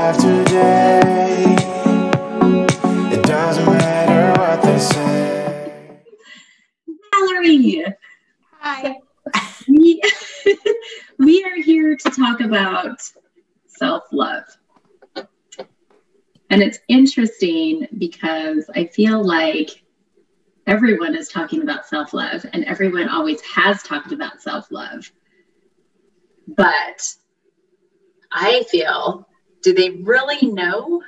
life today. It doesn't matter what they say. Mallory. Hi. We are here to talk about self-love. And it's interesting because I feel like everyone is talking about self-love and everyone always has talked about self-love. But I feel, do they really know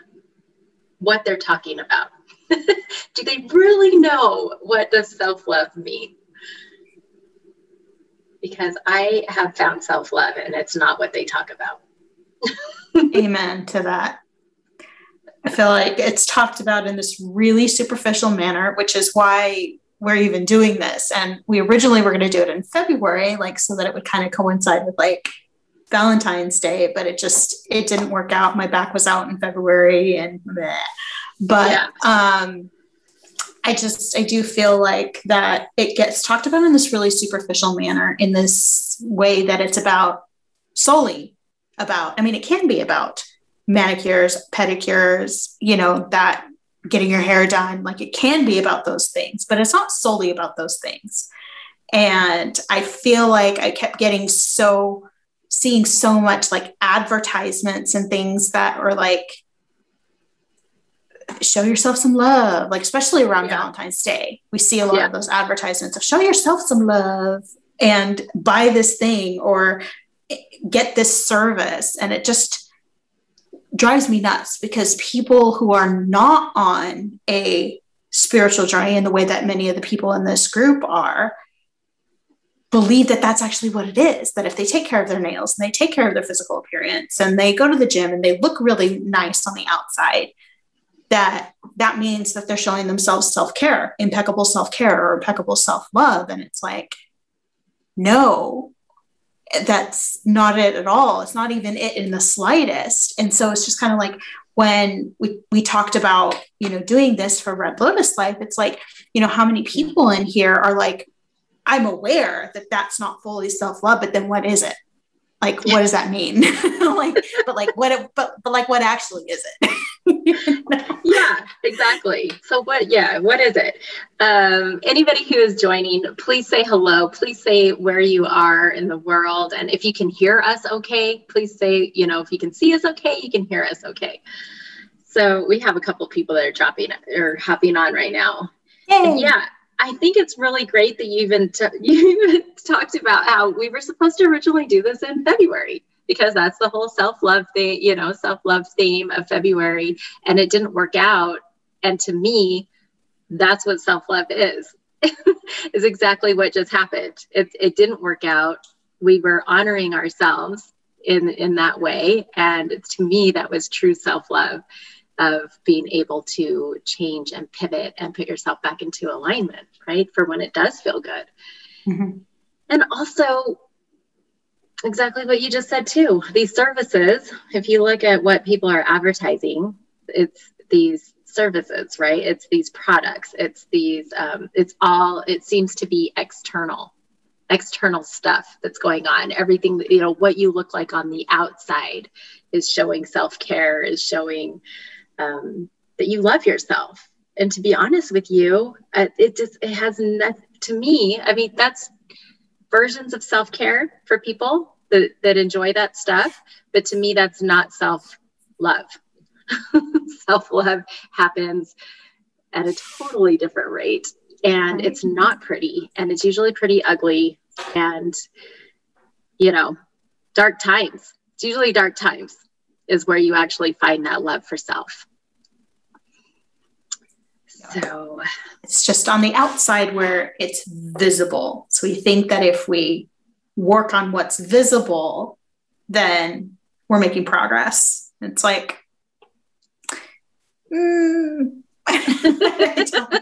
what they're talking about? Do they really know what does self-love mean? Because I have found self-love and it's not what they talk about. Amen to that. I feel like it's talked about in this really superficial manner, which is why we're even doing this. And we originally were going to do it in February, like so that it would kind of coincide with like Valentine's Day, but it didn't work out. My back was out in February and bleh. But yeah. I do feel like that it gets talked about in this really superficial manner, in this way that it's solely about, I mean, it can be about manicures, pedicures, that getting your hair done, like it can be about those things, but it's not solely about those things. And I feel like I kept seeing so much like advertisements and things that are like, show yourself some love, like especially around Valentine's Day, we see a lot of those advertisements of show yourself some love and buy this thing or get this service. And it just drives me nuts because people who are not on a spiritual journey in the way that many of the people in this group are, believe that that's actually what it is, that if they take care of their nails and they take care of their physical appearance and they go to the gym and they look really nice on the outside, that means that they're showing themselves self-care, impeccable self-care or impeccable self-love. And it's like, no, that's not it at all. It's not even it in the slightest. And so it's just kind of like when we talked about, doing this for Red Lotus Life, it's like, how many people in here are like, I'm aware that that's not fully self-love, but then what is it? Like, what does that mean? What actually is it? Yeah, exactly. So what is it? Anybody who is joining, please say hello. Please say where you are in the world. And if you can hear us okay, please say, if you can see us okay, you can hear us okay. So we have a couple people that are hopping on right now. Yay. Yeah. I think it's really great that you even talked about how we were supposed to originally do this in February, because that's the whole self-love thing, self-love theme of February, and it didn't work out. And to me, that's what self-love is exactly what just happened. It didn't work out. We were honoring ourselves in that way. And to me, that was true self-love, of being able to change and pivot and put yourself back into alignment, right? For when it does feel good. Mm-hmm. And also exactly what you just said too, these services, if you look at what people are advertising, it's these services, right? It's these products, it's these, it seems to be external stuff that's going on. Everything, what you look like on the outside is showing self-care, is showing that you love yourself. And to be honest with you, it has nothing to me. I mean, that's versions of self-care for people that enjoy that stuff. But to me, that's not self-love. Self-love happens at a totally different rate. And it's not pretty. And it's usually pretty ugly. And, dark times. It's usually dark times is where you actually find that love for self. So it's just on the outside where it's visible. So we think that if we work on what's visible, then we're making progress. It's like, I don't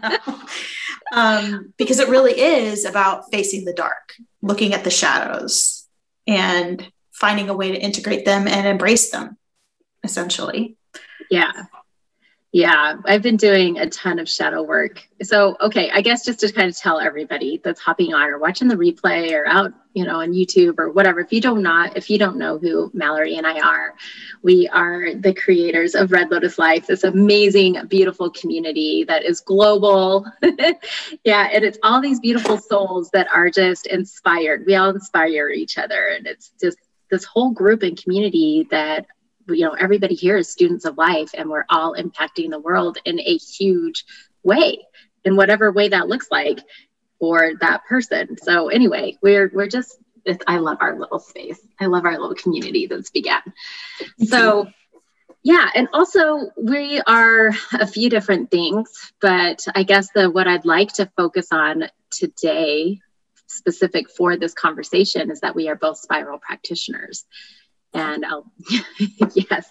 know. Because it really is about facing the dark, looking at the shadows and finding a way to integrate them and embrace them, essentially. Yeah. Yeah, I've been doing a ton of shadow work. So, okay, I guess just to kind of tell everybody that's hopping on or watching the replay or out, on YouTube or whatever, if you don't know who Mallory and I are, we are the creators of Red Lotus Life, this amazing, beautiful community that is global. Yeah, and it's all these beautiful souls that are just inspired. We all inspire each other, and it's just this whole group and community that everybody here is students of life, and we're all impacting the world in a huge way, in whatever way that looks like for that person. So anyway, I love our little space. I love our little community that's began. So yeah. And also we are a few different things, but I guess what I'd like to focus on today, specific for this conversation, is that we are both spiral practitioners. And yes,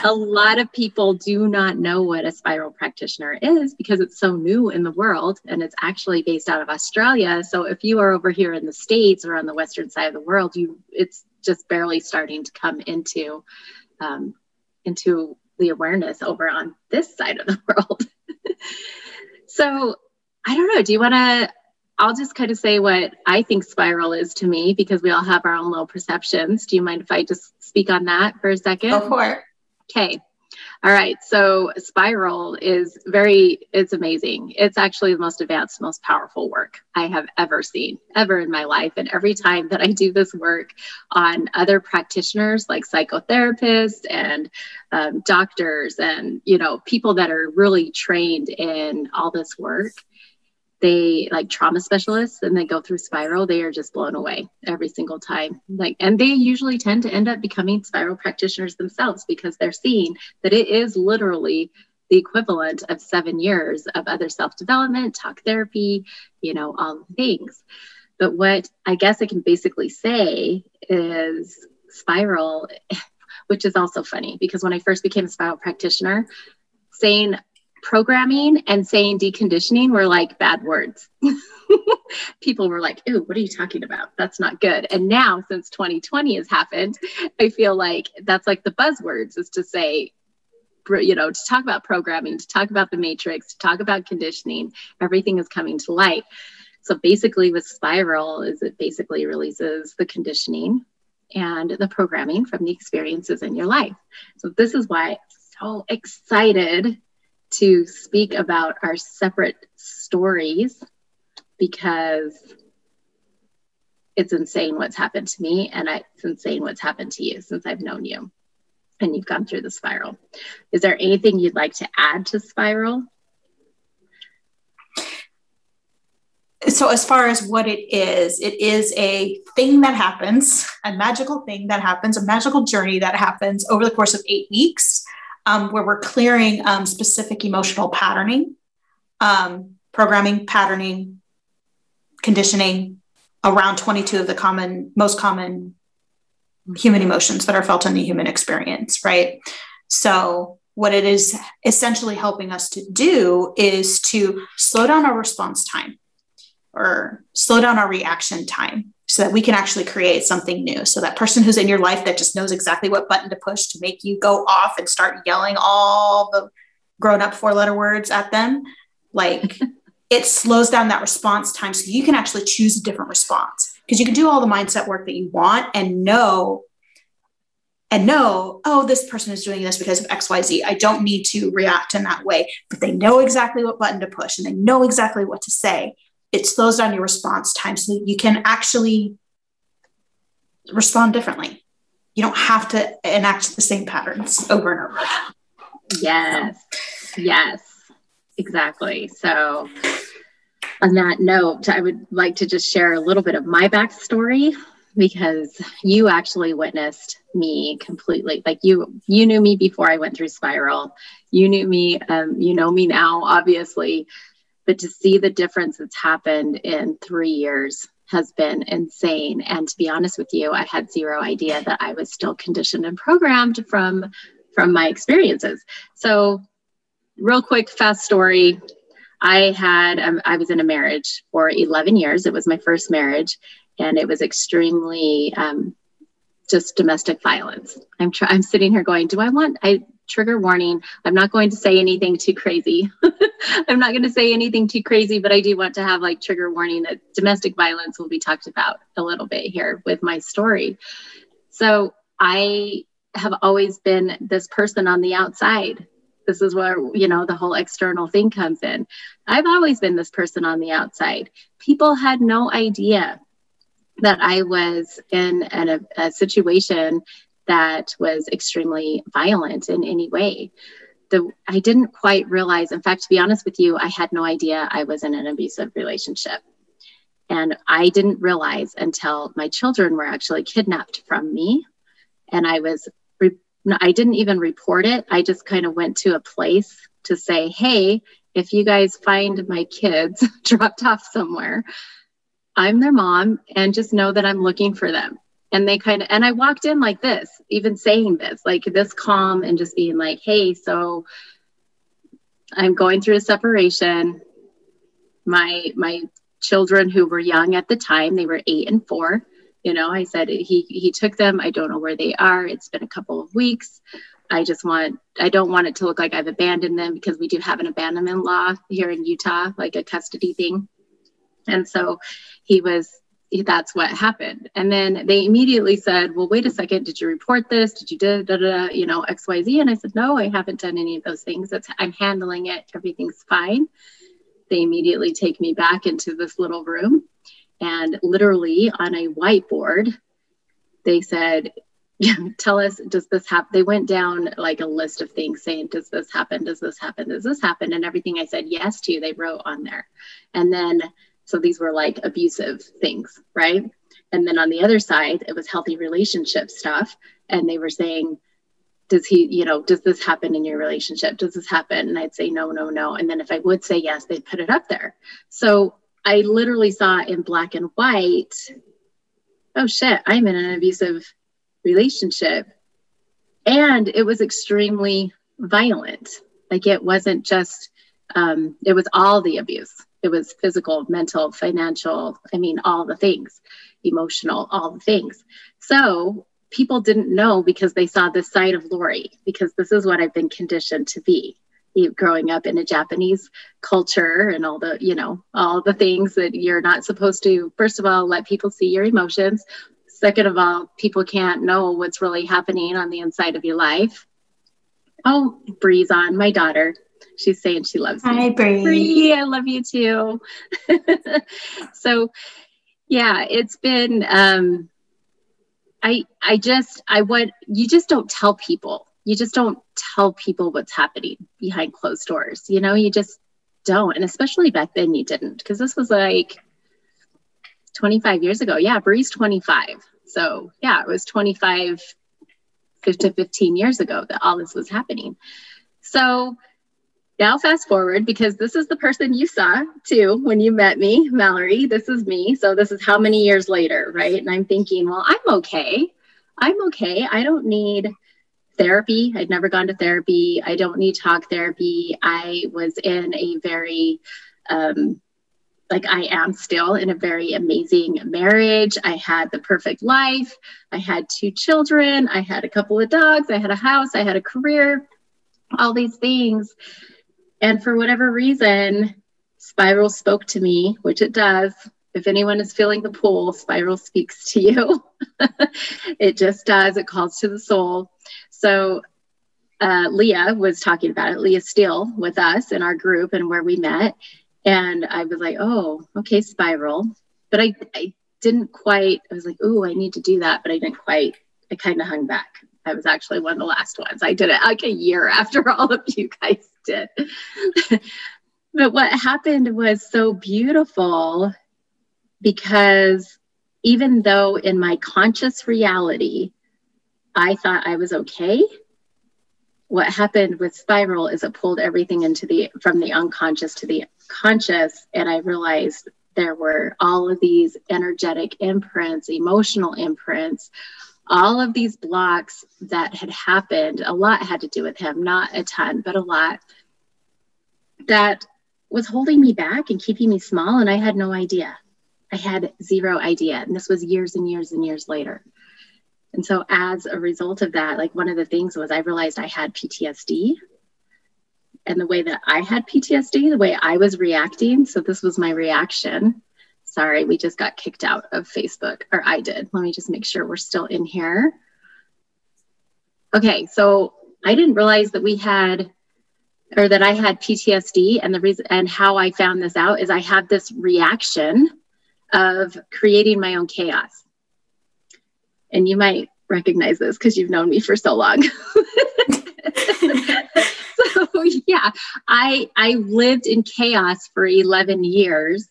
a lot of people do not know what a spiral practitioner is because it's so new in the world, and it's actually based out of Australia. So if you are over here in the States or on the Western side of the world, it's just barely starting to come into the awareness over on this side of the world. So I don't know. Do you want to? I'll just kind of say what I think spiral is to me, because we all have our own little perceptions. Do you mind if I just speak on that for a second? Go for it. Okay. All right. So spiral is it's amazing. It's actually the most advanced, most powerful work I have ever seen, ever in my life. And every time that I do this work on other practitioners, like psychotherapists and doctors and, people that are really trained in all this work, they like trauma specialists, and they go through spiral, they are just blown away every single time. And they usually tend to end up becoming spiral practitioners themselves, because they're seeing that it is literally the equivalent of 7 years of other self-development, talk therapy, all the things. But what I guess I can basically say is spiral, which is also funny, because when I first became a spiral practitioner, saying programming and saying deconditioning were like bad words. People were like, "Ooh, what are you talking about? That's not good." And now, since 2020 has happened, I feel like that's like the buzzwords, is to say, to talk about programming, to talk about the matrix, to talk about conditioning. Everything is coming to light. So basically with spiral, it basically releases the conditioning and the programming from the experiences in your life. So this is why I'm so excited to speak about our separate stories, because it's insane what's happened to me, and it's insane what's happened to you since I've known you and you've gone through the spiral. Is there anything you'd like to add to spiral? So as far as what it is a thing that happens, a magical thing that happens, a magical journey that happens over the course of 8 weeks. Where we're clearing specific emotional patterning, programming, patterning, conditioning around 22 of the most common human emotions that are felt in the human experience, right? So what it is essentially helping us to do is to slow down our response time, or slow down our reaction time, so that we can actually create something new. So that person who's in your life that just knows exactly what button to push to make you go off and start yelling all the grown-up 4-letter words at them, it slows down that response time, so you can actually choose a different response. Because you can do all the mindset work that you want and know, oh, this person is doing this because of XYZ. I don't need to react in that way. But they know exactly what button to push, and they know exactly what to say. It slows down your response time, so you can actually respond differently. You don't have to enact the same patterns over and over. Yes, exactly. So on that note, I would like to just share a little bit of my backstory, because you actually witnessed me completely. Like you knew me before I went through spiral. You knew me, you know me now, obviously. But to see the difference that's happened in 3 years has been insane. And to be honest with you, I had zero idea that I was still conditioned and programmed from my experiences. So real quick, fast story. I was in a marriage for 11 years. It was my first marriage, and it was extremely just domestic violence. I'm sitting here going, trigger warning. I'm not going to say anything too crazy. I'm not going to say anything too crazy, but I do want to have like trigger warning that domestic violence will be talked about a little bit here with my story. So I have always been this person on the outside. This is where, you know, the whole external thing comes in. I've always been this person on the outside. People had no idea that I was in a situation that was extremely violent in any way. I didn't quite realize, in fact, to be honest with you, I had no idea I was in an abusive relationship. And I didn't realize until my children were actually kidnapped from me. And I didn't even report it. I just kind of went to a place to say, hey, if you guys find my kids dropped off somewhere, I'm their mom, and just know that I'm looking for them. And and I walked in like this, even saying this, like this calm, and just being like, hey, so I'm going through a separation. My children, who were young at the time, they were 8 and 4. You know, I said, he took them. I don't know where they are. It's been a couple of weeks. I don't want it to look like I've abandoned them, because we do have an abandonment law here in Utah, like a custody thing. And so that's what happened. And then they immediately said, well, wait a second, did you report this? Did you you know, X, Y, Z? And I said, no, I haven't done any of those things. I'm handling it. Everything's fine. They immediately take me back into this little room, and literally on a whiteboard, they said, tell us, does this happen? They went down like a list of things saying, does this happen? Does this happen? Does this happen? And everything I said yes to, they wrote on there. And then, so these were like abusive things, right? And then on the other side, it was healthy relationship stuff. And they were saying, does this happen in your relationship? Does this happen? And I'd say, no, no, no. And then if I would say yes, they'd put it up there. So I literally saw in black and white, oh shit, I'm in an abusive relationship. And it was extremely violent. Like, it wasn't just, it was all the abuse. It was physical, mental, financial, I mean, all the things, emotional, all the things. So people didn't know, because they saw this side of Lori, because this is what I've been conditioned to be. Growing up in a Japanese culture and all the, you know, all the things that you're not supposed to, first of all, let people see your emotions. Second of all, people can't know what's really happening on the inside of your life. Oh, Bree's on, my daughter. She's saying she loves me. Hi, Bree. Bree, I love you too. So yeah, it's been, you just don't tell people. You just don't tell people what's happening behind closed doors. You know, you just don't. And especially back then you didn't, because this was like 25 years ago. Yeah, Bree's 25. So yeah, it was 25 to 15 years ago that all this was happening. So now fast forward, because this is the person you saw too when you met me, Mallory. This is me. So this is how many years later, right? And I'm thinking, well, I'm okay. I don't need therapy. I'd never gone to therapy. I don't need talk therapy. I was in a very, I am still in a very amazing marriage. I had the perfect life. I had 2 children. I had a couple of dogs. I had a house. I had a career, all these things. And for whatever reason, Spiral spoke to me, which it does. If anyone is feeling the pull, Spiral speaks to you. It just does. It calls to the soul. So Leah was talking about it. Leah's still with us in our group and where we met. And I was like, oh, okay, Spiral. But I didn't quite, I was like, oh, I need to do that. But I didn't quite, I kind of hung back. I was actually one of the last ones. I did it like a year after all of you guys did. But what happened was so beautiful, because even though in my conscious reality, I thought I was okay, what happened with Spiral is it pulled everything from the unconscious to the conscious. And I realized there were all of these energetic imprints, emotional imprints, all of these blocks that had happened. A lot had to do with him, not a ton, but a lot, that was holding me back and keeping me small. And I had no idea. I had zero idea. And this was years and years and years later. And so as a result of that, like one of the things was I realized I had PTSD, and the way that I had PTSD, the way I was reacting. So this was my reaction. Sorry, we just got kicked out of Facebook, or I did. Let me just make sure we're still in here. Okay, so I didn't realize that we had, or that I had PTSD, and the reason and how I found this out is I have this reaction of creating my own chaos. And you might recognize this because you've known me for so long. So yeah, I lived in chaos for 11 years.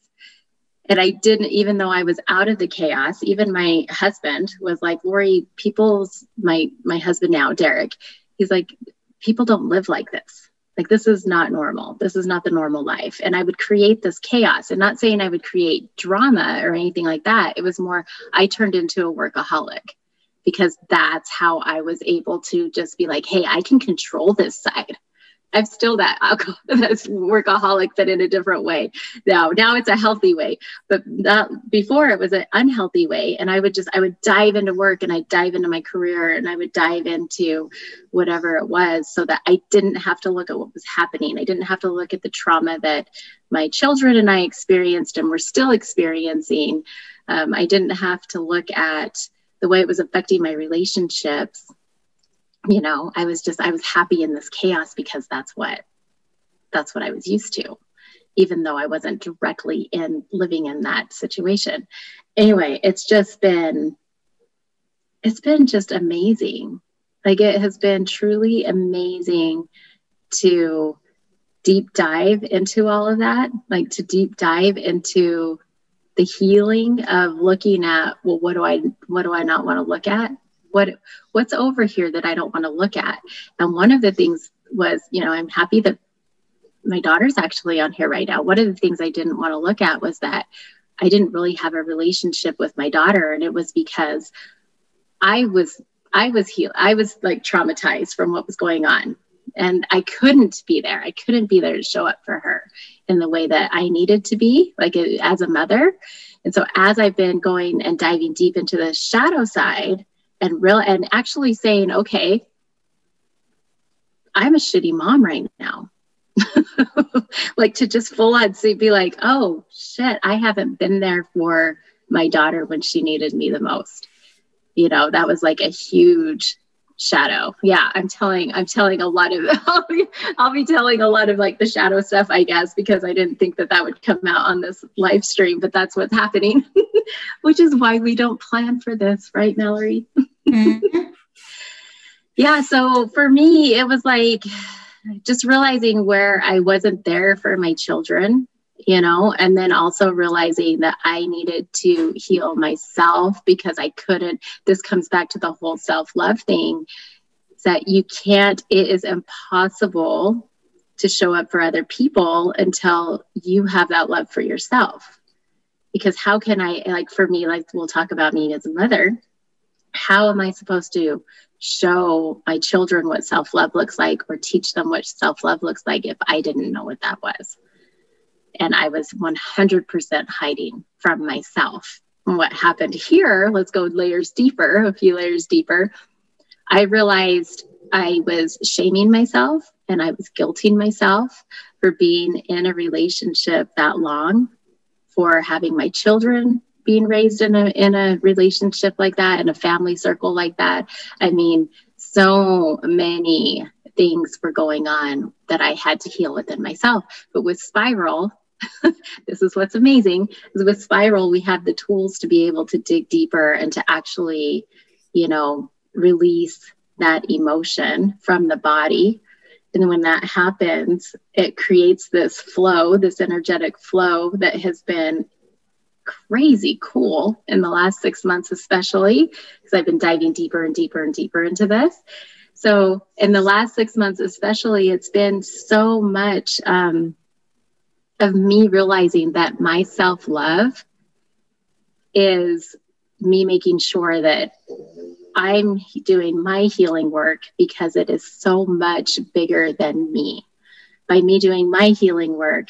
And I didn't, even though I was out of the chaos, even my husband was like, Lori, my husband now, Derek, he's like, people don't live like this. Like, this is not normal. This is not the normal life. And I would create this chaos, and not saying I would create drama or anything like that. It was more, I turned into a workaholic, because that's how I was able to just be like, hey, I can control this side. I'm still that's workaholic, but in a different way. Now it's a healthy way, but before it was an unhealthy way. And I would dive into work, and I'd dive into my career, and I would dive into whatever it was, so that I didn't have to look at what was happening. I didn't have to look at the trauma that my children and I experienced and were still experiencing. I didn't have to look at the way it was affecting my relationships. You know, I was happy in this chaos, because that's what I was used to, even though I wasn't directly living in that situation. Anyway, it's been just amazing. Like, it has been truly amazing to deep dive into all of that, like to deep dive into the healing of looking at, well, what do I not want to look at? What's over here that I don't want to look at? And one of the things was, I'm happy that my daughter's actually on here right now. One of the things I didn't want to look at was that I didn't really have a relationship with my daughter. And it was because I was like traumatized from what was going on. And I couldn't be there. I couldn't be there to show up for her in the way that I needed to be, like as a mother. And so as I've been going and diving deep into the shadow side, and actually saying, okay, I'm a shitty mom right now. Like, to just full on be like, oh shit, I haven't been there for my daughter when she needed me the most. That was like a huge shadow. Yeah, I'm telling a lot of, I'll be telling a lot of like the shadow stuff, I guess, because I didn't think that would come out on this live stream, but that's what's happening, which is why we don't plan for this, right, Mallory? Mm-hmm. Yeah. So for me, it was like just realizing where I wasn't there for my children, and then also realizing that I needed to heal myself, because I couldn't. This comes back to the whole self-love thing, that it is impossible to show up for other people until you have that love for yourself. Because how can I, like, for me, like, we'll talk about me as a mother, how am I supposed to show my children what self-love looks like, or teach them what self-love looks like, if I didn't know what that was? And I was 100% hiding from myself. And what happened here, let's go a few layers deeper. I realized I was shaming myself, and I was guilting myself for being in a relationship that long, for having my children being raised in a relationship like that, in a family circle like that. I mean, so many things were going on that I had to heal within myself. But with Spiral, this is what's amazing, is with Spiral, we have the tools to be able to dig deeper and to actually, release that emotion from the body. And then when that happens, it creates this flow, this energetic flow that has been crazy cool in the last 6 months, especially because I've been diving deeper and deeper and deeper into this. So in the last 6 months, especially, it's been so much of me realizing that my self-love is me making sure that I'm doing my healing work, because it is so much bigger than me. By me doing my healing work,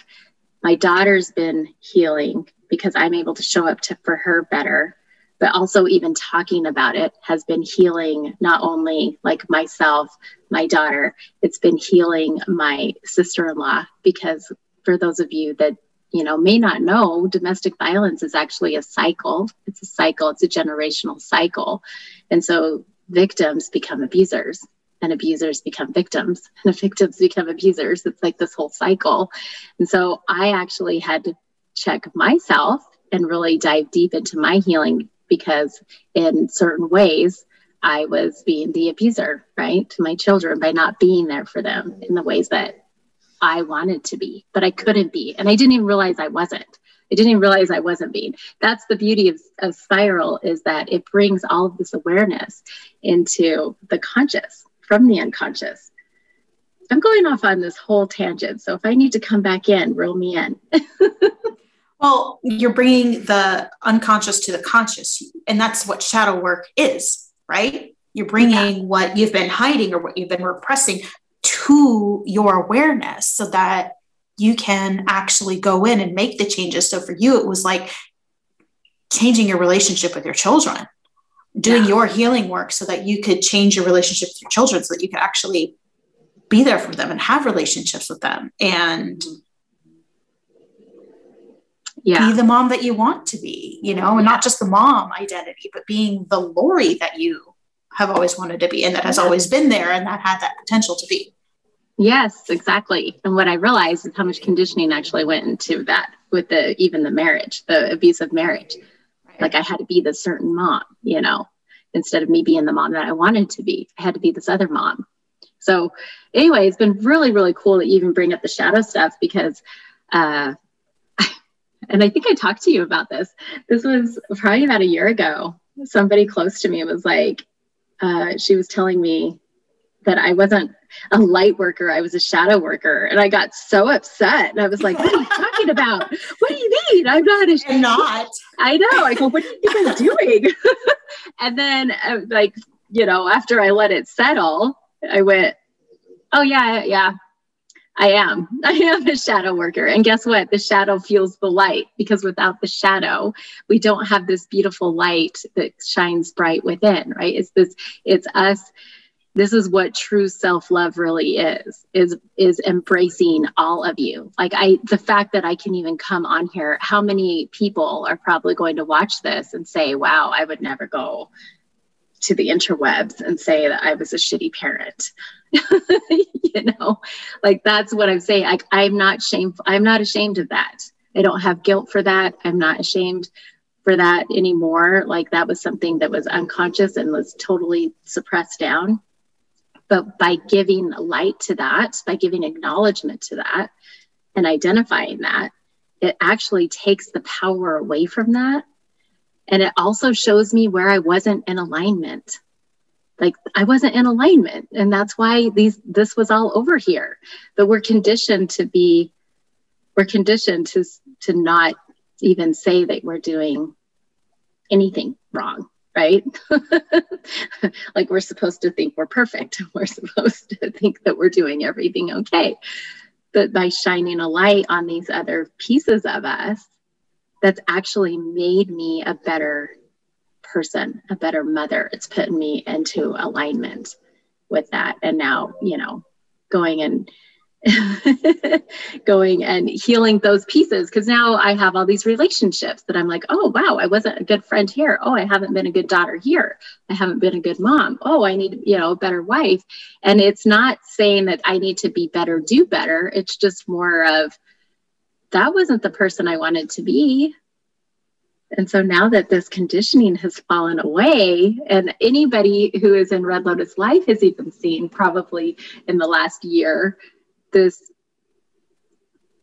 my daughter's been healing, because I'm able to show up for her better. but also even talking about it has been healing, not only like myself, my daughter, it's been healing my sister-in-law, because for those of you that, may not know, domestic violence is actually a cycle. It's a cycle. It's a generational cycle. And so victims become abusers, and abusers become victims, and victims become abusers. It's like this whole cycle. And so I actually had to check myself and really dive deep into my healing, because in certain ways I was being the abuser, right, to my children, by not being there for them in the ways that I wanted to be, but I couldn't be. And I didn't even realize I wasn't. I didn't even realize I wasn't being. That's the beauty of Spiral, is that it brings all of this awareness into the conscious from the unconscious. I'm going off on this whole tangent, so if I need to come back in, reel me in. Well, you're bringing the unconscious to the conscious, and that's what shadow work is, right? You're bringing what you've been hiding or what you've been repressing to your awareness, so that you can actually go in and make the changes. So for you, it was like changing your relationship with your children, doing your healing work so that you could change your relationship with your children, so that you could actually be there for them and have relationships with them, and be the mom that you want to be, and not just the mom identity, but being the Lori that you have always wanted to be, and that has always been there, and that had that potential to be. Yes, exactly. And what I realized is how much conditioning actually went into that with even the marriage, the abusive marriage. Right. Like I had to be this certain mom, instead of me being the mom that I wanted to be, I had to be this other mom. So anyway, it's been really, really cool that you even bring up the shadow stuff, because, and I think I talked to you about this. This was probably about a year ago. Somebody close to me was like, she was telling me that I wasn't a light worker, I was a shadow worker. And I got so upset. And I was like, what are you talking about? What do you mean? I'm not a shadow. Not. I know. I go, what do you think I'm doing? And then after I let it settle, I went, oh yeah, I am a shadow worker. And guess what? The shadow fuels the light, because without the shadow, we don't have this beautiful light that shines bright within, right? It's us. This is what true self-love really is embracing all of you. Like the fact that I can even come on here, how many people are probably going to watch this and say, wow, I would never go to the interwebs and say that I was a shitty parent. Like that's what I'm saying. Like I'm not ashamed of that. I don't have guilt for that. I'm not ashamed for that anymore. Like that was something that was unconscious and was totally suppressed down. But by giving light to that, by giving acknowledgement to that and identifying that, it actually takes the power away from that. And it also shows me where I wasn't in alignment. Like I wasn't in alignment. And that's why this was all over here. But we're conditioned to not even say that we're doing anything wrong, right? Like we're supposed to think we're perfect. We're supposed to think that we're doing everything okay. But by shining a light on these other pieces of us, that's actually made me a better person, a better mother. It's put me into alignment with that. And now, going and healing those pieces. Cause now I have all these relationships that I'm like, oh, wow, I wasn't a good friend here. Oh, I haven't been a good daughter here. I haven't been a good mom. Oh, I need, a better wife. And it's not saying that I need to be better, do better. It's just more of, that wasn't the person I wanted to be. And so now that this conditioning has fallen away, and anybody who is in Red Lotus Life has even seen probably in the last year,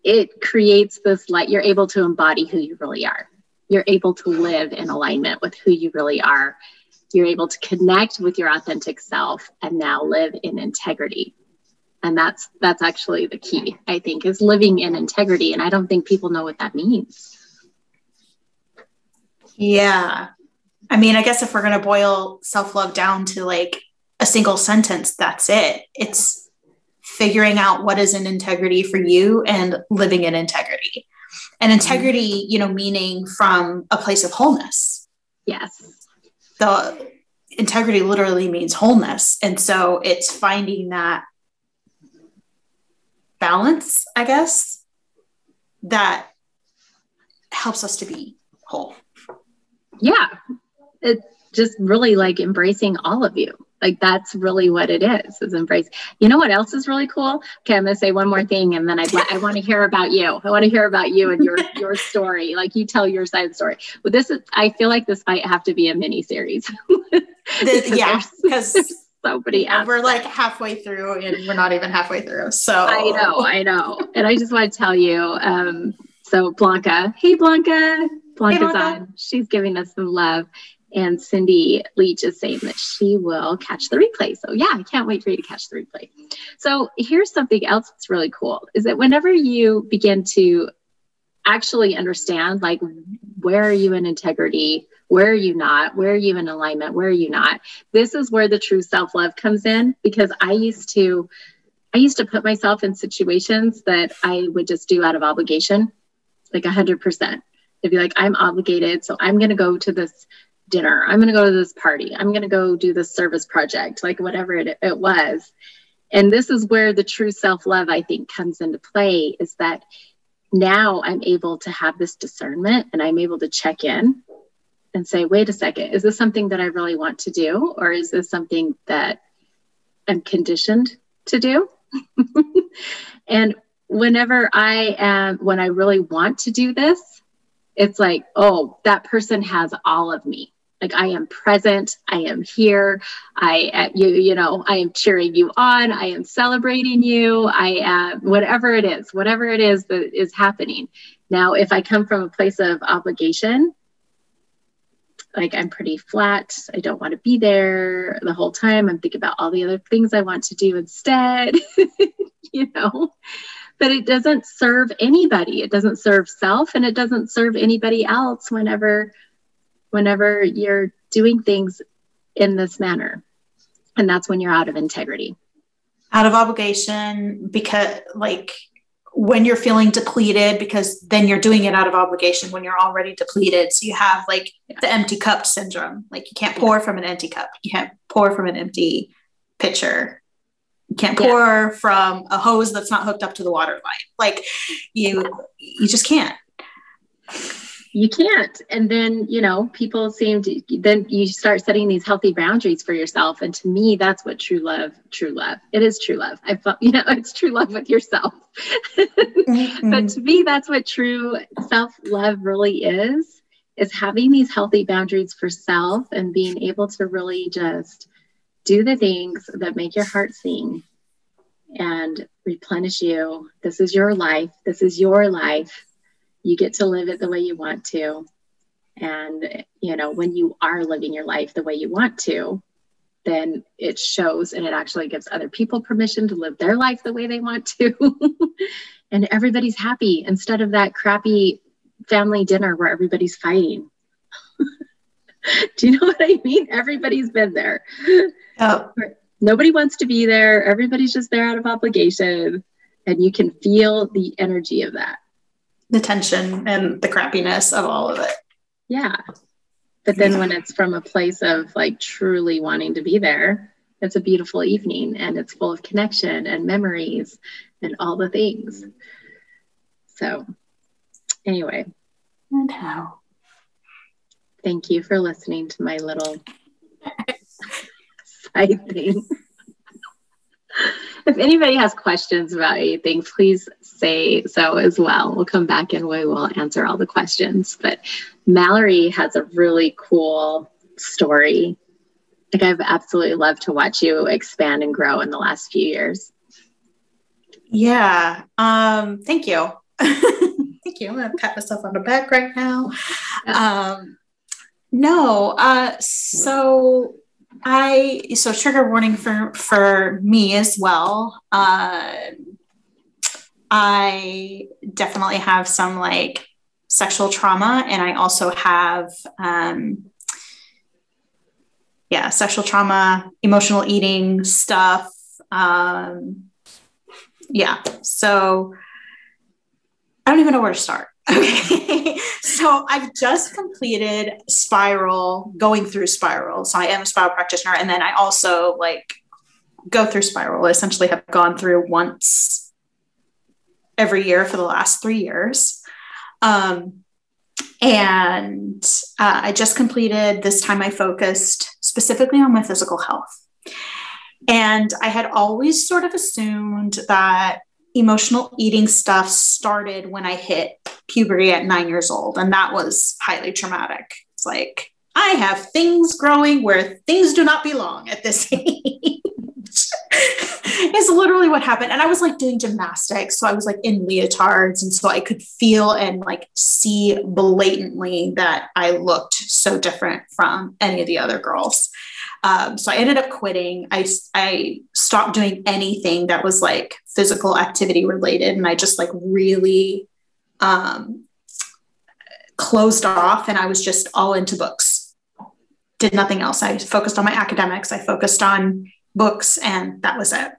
it creates this light. You're able to embody who you really are. You're able to live in alignment with who you really are. You're able to connect with your authentic self and now live in integrity. And that's actually the key, I think, is living in integrity. And I don't think people know what that means. Yeah. I mean, I guess if we're going to boil self-love down to like a single sentence, that's it. It's figuring out what is in integrity for you and living in integrity. And integrity, meaning from a place of wholeness, Yes. The integrity literally means wholeness. And so it's finding that balance, I guess, that helps us to be whole. Yeah. It's just really like embracing all of you. Like that's really what it is embrace. You know what else is really cool? Okay, I'm going to say one more thing, and then I want to hear about you. I want to hear about you and your story. Like you tell your side of the story. But I feel like this might have to be a mini series. Because so many we're like halfway through, and we're not even halfway through. So I know. And I just want to tell you. So Blanca, hey Blanca's on. She's giving us some love. And Cindy Leach is saying that she will catch the replay. So yeah, I can't wait for you to catch the replay. So here's something else that's really cool is that whenever you begin to actually understand, like, where are you in integrity? Where are you not? Where are you in alignment? Where are you not? This is where the true self-love comes in, because I used to put myself in situations that I would just do out of obligation, like 100%. It'd be like, I'm obligated, so I'm going to go to this dinner. I'm going to go to this party. I'm going to go do this service project, like whatever it was. And this is where the true self-love, I think, comes into play, is that now I'm able to have this discernment, and I'm able to check in and say, wait a second, is this something that I really want to do? Or is this something that I'm conditioned to do? And when I really want to do this, it's like, oh, that person has all of me. Like I am present. I am here. I am cheering you on. I am celebrating you. I am whatever it is that is happening. Now, if I come from a place of obligation, like I'm pretty flat. I don't want to be there the whole time. I'm thinking about all the other things I want to do instead, but it doesn't serve anybody. It doesn't serve self, and it doesn't serve anybody else whenever you're doing things in this manner. And that's when you're out of integrity. Out of obligation, because like when you're feeling depleted, because then you're doing it out of obligation when you're already depleted. So you have like the empty cup syndrome. Like you can't pour from an empty cup. You can't pour from an empty pitcher. You can't pour from a hose that's not hooked up to the water line. Like you just can't. You can't. And then, people then you start setting these healthy boundaries for yourself. And to me, that's what true love, it is true love. It's true love with yourself. Mm-hmm. But to me, that's what true self-love really is having these healthy boundaries for self and being able to really just do the things that make your heart sing and replenish you. This is your life. This is your life. You get to live it the way you want to. And, when you are living your life the way you want to, then it shows, and it actually gives other people permission to live their life the way they want to. And everybody's happy instead of that crappy family dinner where everybody's fighting. Do you know what I mean? Everybody's been there. Oh. Nobody wants to be there. Everybody's just there out of obligation. And you can feel the energy of that. The tension and the crappiness of all of it. Yeah. But then when it's from a place of like truly wanting to be there, it's a beautiful evening, and it's full of connection and memories and all the things. So anyway. And how? Thank you for listening to my little side thing. If anybody has questions about anything, please say so as well. We'll come back and we will answer all the questions. But Mallory has a really cool story. Like I've absolutely loved to watch you expand and grow in the last few years. Yeah. Thank you. Thank you. I'm going to pat myself on the back right now. So trigger warning for me as well. I definitely have some like sexual trauma, and I also have, sexual trauma, emotional eating stuff. So I don't even know where to start. Okay. So I've just completed Spiral, going through Spiral. So I am a Spiral practitioner. And then I also like go through Spiral. I essentially have gone through once every year for the last 3 years. And I just completed, this time I focused specifically on my physical health. And I had always sort of assumed that emotional eating stuff started when I hit puberty at 9 years old. And that was highly traumatic. It's like, I have things growing where things do not belong at this age. It's literally what happened. And I was like doing gymnastics. So I was like in leotards. And so I could feel and like see blatantly that I looked so different from any of the other girls. So I ended up quitting. I stopped doing anything that was like physical activity related. And I just like really closed off, and I was just all into books, did nothing else. I focused on my academics. I focused on books, and that was it.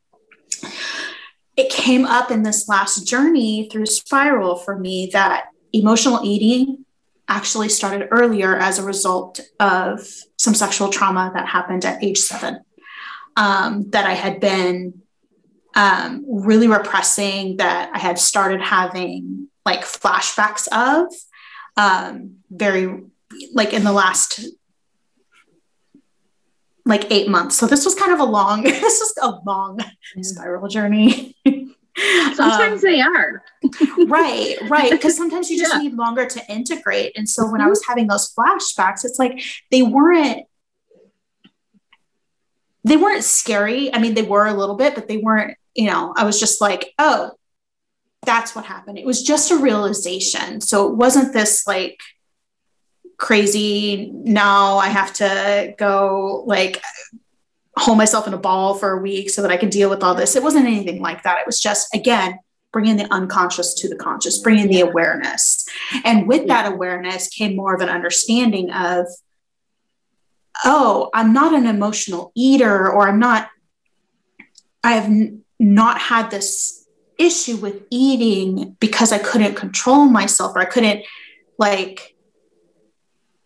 It came up in this last journey through Spiral for me that emotional eating actually started earlier as a result of some sexual trauma that happened at age 7, that I had been really repressing, that I had started having like flashbacks of very like in the last like 8 months. So this was kind of a long, spiral journey. Sometimes they are. Right. Because sometimes you just need longer to integrate. And so when I was having those flashbacks, it's like, they weren't scary. I mean, they were a little bit, but they weren't, I was just like, oh, that's what happened. It was just a realization. So it wasn't this like crazy, now I have to go like hold myself in a ball for a week so that I can deal with all this. It wasn't anything like that. It was just, again, bringing the unconscious to the conscious, bringing the awareness. And with that awareness came more of an understanding of, oh, I'm not an emotional eater, or I have not had this issue with eating because I couldn't control myself, or I couldn't like,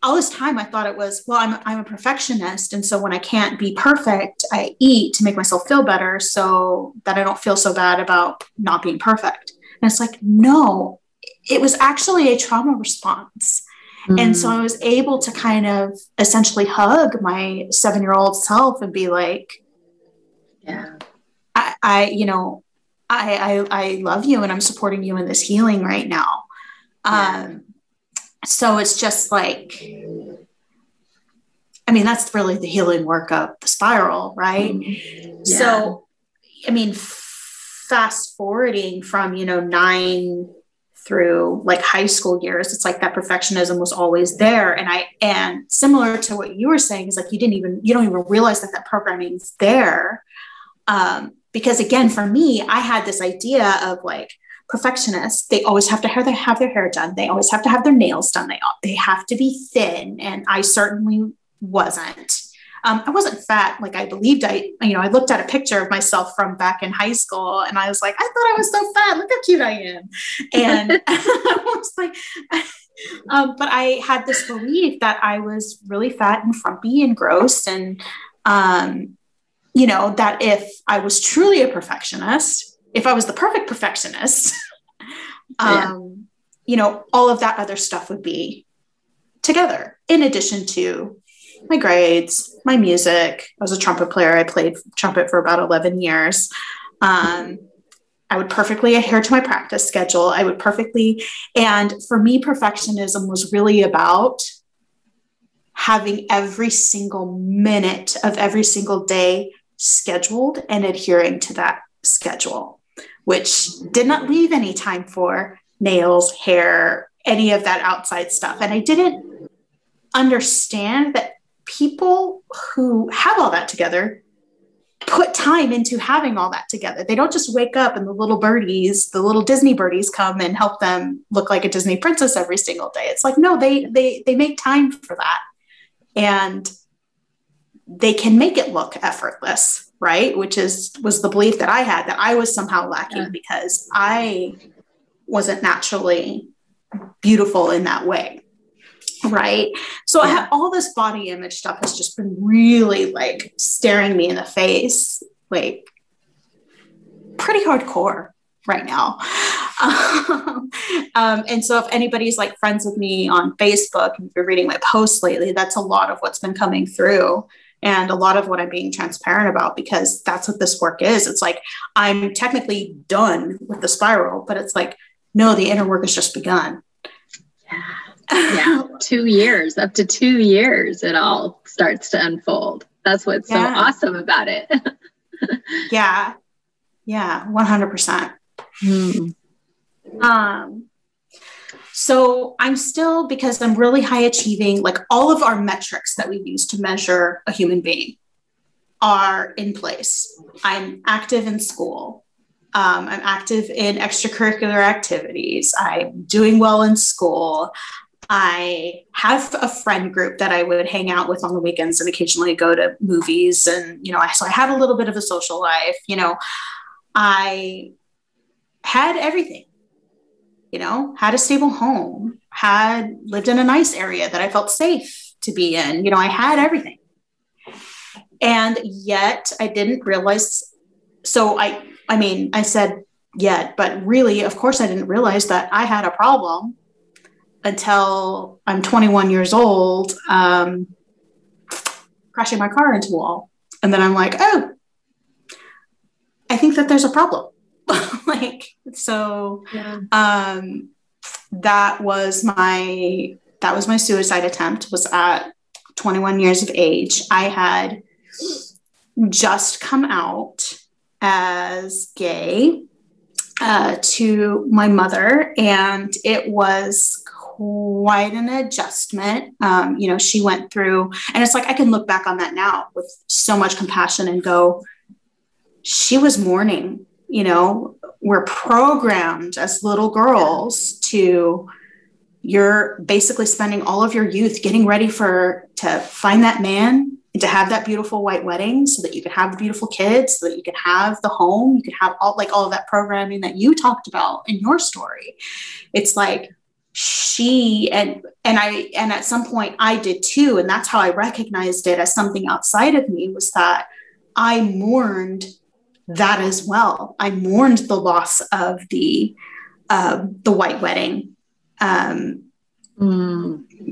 all this time I thought it was, well, I'm a perfectionist. And so when I can't be perfect, I eat to make myself feel better so that I don't feel so bad about not being perfect. And it's like, no, it was actually a trauma response. And so I was able to kind of essentially hug my 7-year-old self and be like, I love you, and I'm supporting you in this healing right now. So it's just like, I mean, that's really the healing work of the Spiral, right? So, I mean, fast forwarding from, 9 through like high school years, it's like that perfectionism was always there. And similar to what you were saying is like, you don't even realize that programming's there. Because again, for me, I had this idea of like, perfectionists, they always have to have their hair done. They always have to have their nails done. They have to be thin. And I certainly wasn't. I wasn't fat. Like I believed I looked at a picture of myself from back in high school, and I was like, I thought I was so fat. Look how cute I am. And I was like, but I had this belief that I was really fat and frumpy and gross. And, that if I was truly a perfectionist, if I was the perfect perfectionist, all of that other stuff would be together, in addition to my grades, my music. I was a trumpet player. I played trumpet for about 11 years. I would perfectly adhere to my practice schedule. And for me, perfectionism was really about having every single minute of every single day scheduled and adhering to that schedule, which did not leave any time for nails, hair, any of that outside stuff. And I didn't understand that people who have all that together put time into having all that together. They don't just wake up and the little Disney birdies come and help them look like a Disney princess every single day. It's like, no, they make time for that. And they can make it look effortless, right? Which was the belief that I had, that I was somehow lacking because I wasn't naturally beautiful in that way. Right. So I have all this body image stuff has just been really like staring me in the face, like pretty hardcore right now. And so if anybody's like friends with me on Facebook and you're reading my posts lately, that's a lot of what's been coming through and a lot of what I'm being transparent about, because that's what this work is. It's like, I'm technically done with the spiral, but it's like, no, the inner work has just begun. Yeah. 2 years, up to 2 years, it all starts to unfold. That's what's so awesome about it. Yeah. 100%. So I'm still, because I'm really high achieving, like all of our metrics that we use to measure a human being are in place. I'm active in school. I'm active in extracurricular activities. I'm doing well in school. I have a friend group that I would hang out with on the weekends and occasionally go to movies. And, so I had a little bit of a social life, I had everything, had a stable home, had lived in a nice area that I felt safe to be in. I had everything. And yet I didn't realize. So I said yet, but really, of course, I didn't realize that I had a problem until I'm 21 years old, crashing my car into a wall. And then I'm like, oh, I think that there's a problem. That was my suicide attempt, was at 21 years of age. I had just come out as gay to my mother, and it was quite an adjustment. She went through, and it's like I can look back on that now with so much compassion and go, she was mourning. We're programmed as little girls to, you're basically spending all of your youth getting ready to find that man and to have that beautiful white wedding so that you can have beautiful kids, so that you can have the home, you can have all of that programming that you talked about in your story. It's like she, and at some point I did too. And that's how I recognized it as something outside of me, was that I mourned that as well. I mourned the loss of the white wedding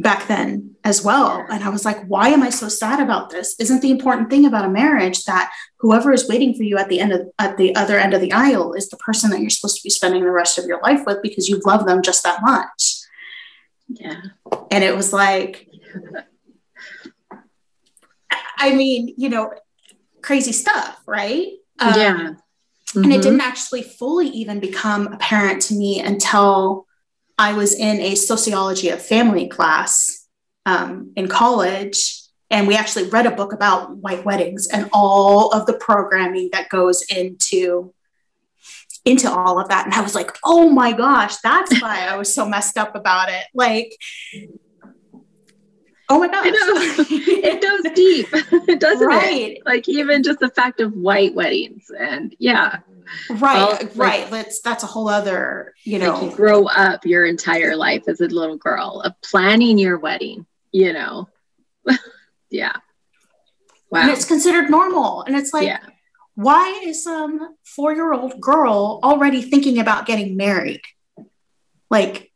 back then as well. And I was like, why am I so sad about this? Isn't the important thing about a marriage that whoever is waiting for you at the other end of the aisle is the person that you're supposed to be spending the rest of your life with, because you love them just that much? Yeah. And it was like, crazy stuff, right? And it didn't actually fully even become apparent to me until I was in a sociology of family class in college. And we actually read a book about white weddings and all of the programming that goes into all of that. And I was like, oh my gosh, that's why I was so messed up about it. Like, oh my gosh. It goes deep, doesn't it? Like even just the fact of white weddings, and right. That's a whole other, like you grow up your entire life as a little girl of planning your wedding, Yeah. Wow. And it's considered normal. And it's like, why is some 4-year-old girl already thinking about getting married? Like,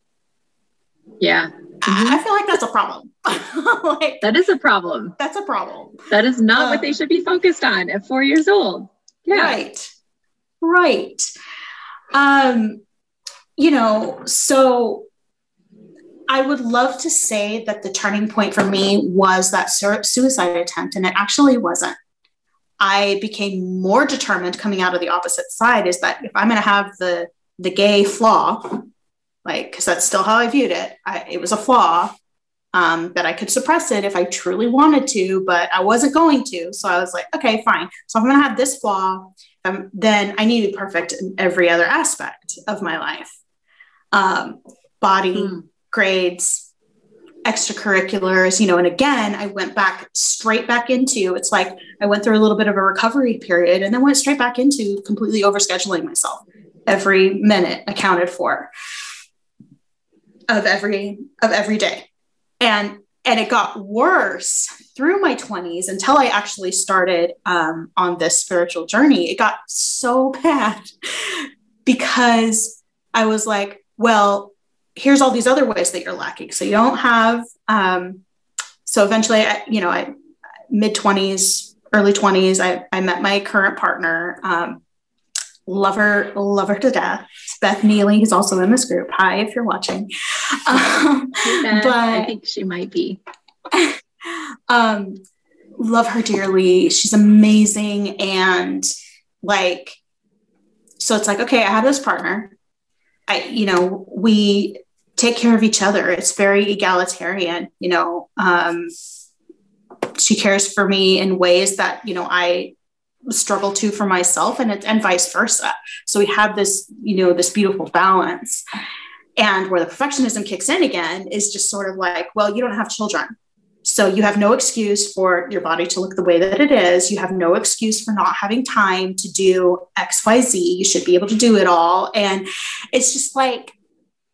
I feel like that's a problem. That is a problem. That's a problem. That is not what they should be focused on at 4 years old. Yeah. Right. So I would love to say that the turning point for me was that suicide attempt, and it actually wasn't. I became more determined coming out of the opposite side, is that if I'm going to have the gay flaw, because that's still how I viewed it. It was a flaw, that I could suppress it if I truly wanted to, but I wasn't going to. So I was like, okay, fine. So if I'm going to have this flaw, then I need to be perfect in every other aspect of my life. Body, grades, extracurriculars, and again, I went straight back into, it's like I went through a little bit of a recovery period and then went straight back into completely overscheduling myself. Every minute accounted for. of every day. And it got worse through my 20s until I actually started on this spiritual journey. It got so bad because I was like, well, here's all these other ways that you're lacking. So you don't have, so eventually, I mid 20s, early 20s, I met my current partner. Love her to death. Beth Neely, who's also in this group. Hi, if you're watching. But I think she might be. Love her dearly. She's amazing. And like, so it's like, okay, I have this partner. We take care of each other. It's very egalitarian, she cares for me in ways that, I struggle to for myself, and vice versa. So we have this, this beautiful balance. And where the perfectionism kicks in again is just sort of like, well, you don't have children, so you have no excuse for your body to look the way that it is. You have no excuse for not having time to do XYZ. You should be able to do it all. And it's just like,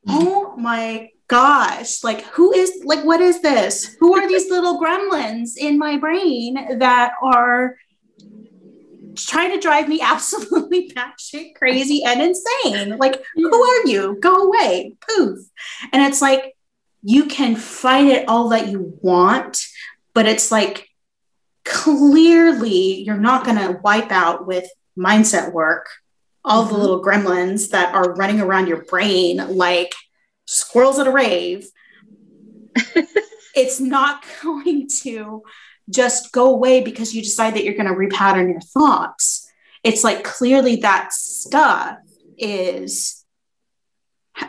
oh my gosh, like what is this? Who are these little gremlins in my brain that are trying to drive me absolutely batshit crazy and insane? Like, who are you? Go away. Poof. And it's like, you can fight it all that you want, but it's like, clearly you're not going to wipe out with mindset work all the little gremlins that are running around your brain like squirrels at a rave. It's not going to just go away because you decide that you're going to repattern your thoughts. It's like, clearly that stuff is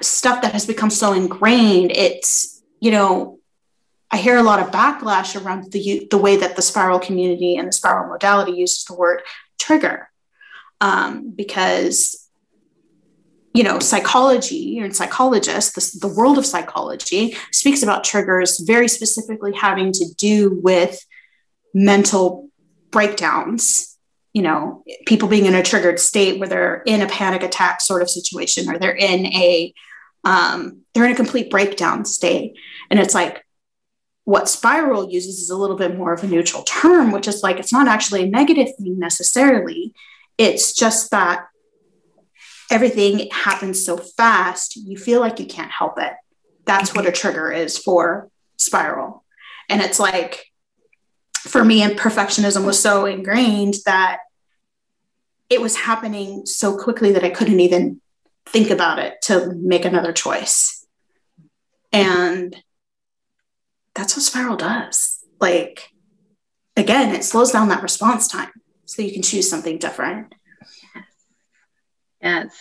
stuff that has become so ingrained. It's, I hear a lot of backlash around the way that the spiral community and the spiral modality uses the word trigger, because psychology and psychologists, the world of psychology speaks about triggers very specifically having to do with mental breakdowns, people being in a triggered state where they're in a panic attack sort of situation, or they're in a complete breakdown state. And it's like, what spiral uses is a little bit more of a neutral term, which is like, it's not actually a negative thing necessarily. It's just that everything happens so fast, you feel like you can't help it. That's what a trigger is for spiral. And it's like, for me, and perfectionism was so ingrained that it was happening so quickly that I couldn't even think about it to make another choice. And that's what spiral does. Like, again, it slows down that response time so you can choose something different. Yes.